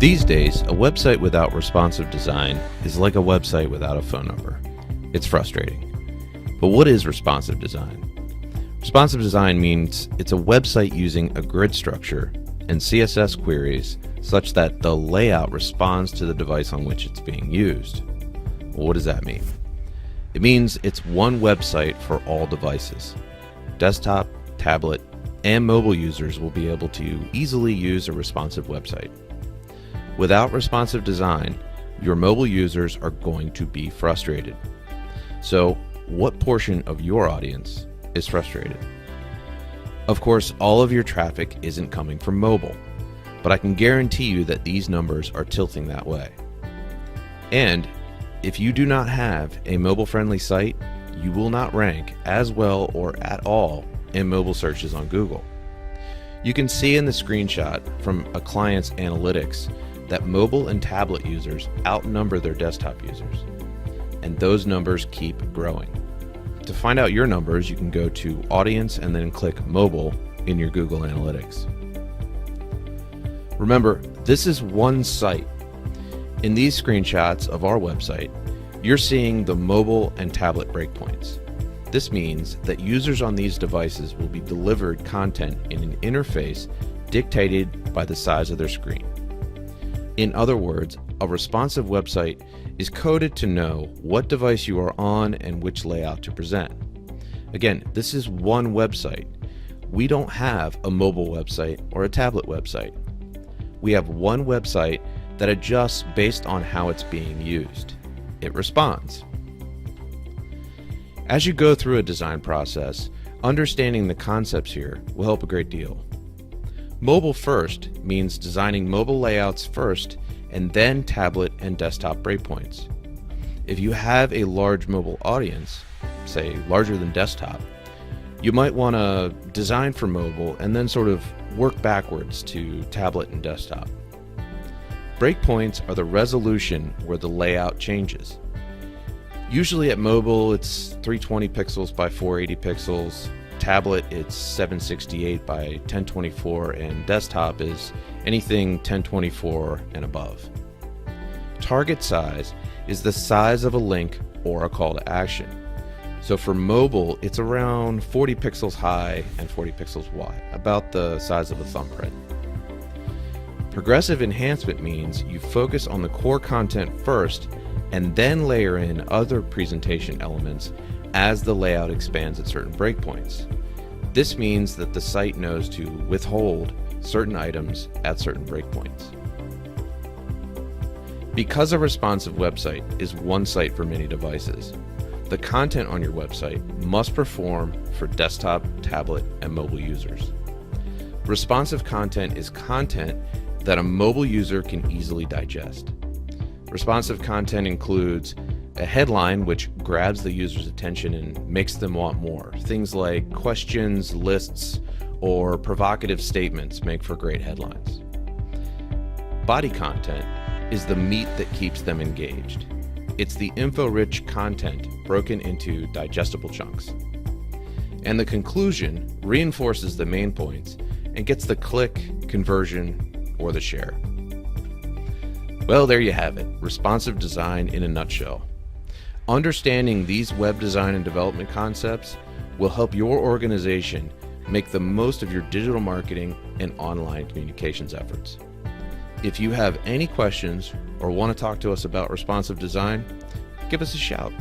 These days, a website without responsive design is like a website without a phone number. It's frustrating. But what is responsive design? Responsive design means it's a website using a grid structure and CSS queries such that the layout responds to the device on which it's being used. Well, what does that mean? It means it's one website for all devices. Desktop, tablet, and mobile users will be able to easily use a responsive website. Without responsive design, your mobile users are going to be frustrated. So, what portion of your audience is frustrated? Of course, all of your traffic isn't coming from mobile, but I can guarantee you that these numbers are tilting that way. And if you do not have a mobile-friendly site, you will not rank as well or at all in mobile searches on Google. You can see in the screenshot from a client's analytics that mobile and tablet users outnumber their desktop users, and those numbers keep growing. To find out your numbers, you can go to Audience and then click Mobile in your Google Analytics. Remember, this is one site. In these screenshots of our website, you're seeing the mobile and tablet breakpoints. This means that users on these devices will be delivered content in an interface dictated by the size of their screen. In other words, a responsive website is coded to know what device you are on and which layout to present. Again, this is one website. We don't have a mobile website or a tablet website. We have one website that adjusts based on how it's being used. It responds. As you go through a design process, understanding the concepts here will help a great deal. Mobile first means designing mobile layouts first and then tablet and desktop breakpoints. If you have a large mobile audience, say larger than desktop, you might want to design for mobile and then sort of work backwards to tablet and desktop. Breakpoints are the resolution where the layout changes. Usually at mobile it's 320 pixels by 480 pixels, tablet it's 768 by 1024, and desktop is anything 1024 and above. Target size is the size of a link or a call to action. So for mobile, it's around 40 pixels high and 40 pixels wide, about the size of a thumbprint. Progressive enhancement means you focus on the core content first and then layer in other presentation elements as the layout expands at certain breakpoints. This means that the site knows to withhold certain items at certain breakpoints. Because a responsive website is one site for many devices, the content on your website must perform for desktop, tablet, and mobile users. Responsive content is content that a mobile user can easily digest. Responsive content includes a headline which grabs the user's attention and makes them want more. Things like questions, lists, or provocative statements make for great headlines. Body content is the meat that keeps them engaged. It's the info-rich content broken into digestible chunks. And the conclusion reinforces the main points and gets the click, conversion, or the share. Well, there you have it, responsive design in a nutshell. Understanding these web design and development concepts will help your organization make the most of your digital marketing and online communications efforts. If you have any questions or want to talk to us about responsive design, give us a shout.